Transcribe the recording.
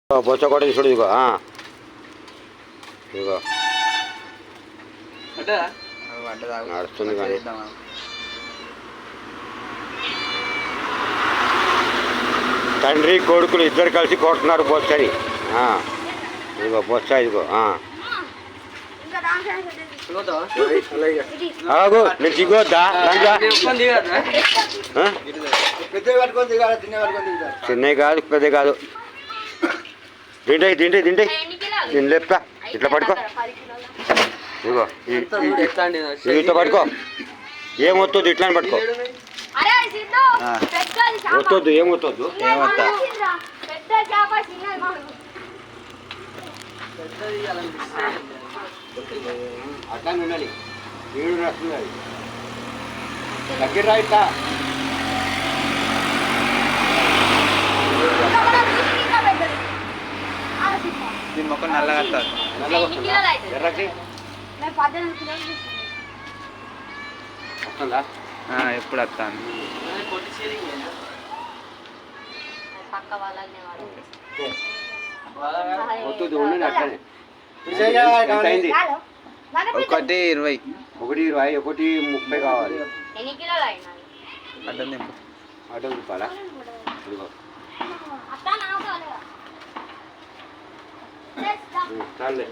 బొచ్చ కూడా చూడు ఇదిగో ఇదిగో నడుస్తుంది కానీ తండ్రి కొడుకులు ఇద్దరు కలిసి కొడుతున్నారు బొచ్చని. ఇదిగో బొచ్చ ఇదిగో ఆగు నేను దిగొద్దా చిన్నవి కాదు పెద్ద కాదు. తింటే నేను లేపుతా ఇట్లా పడుకో ఇదిగో ఇట్లా పడుకో ఏమొత్తద్దు ఇట్లా పట్టుకో వద్దొద్దు ఏమొత్తద్దు అట్లా ఉండాలి ఏడు వస్తుంది అది దగ్గర రాయిస్తా దీని మొక్క నల్లగా ఎర్రకి వస్తుందా ఎప్పుడు వస్తాను వస్తుంది ఉండండి అట్లనే అయింది 120 120 130 కావాలి అడ్డం అడ్డం రూపాయలా ఇదిగో చాలే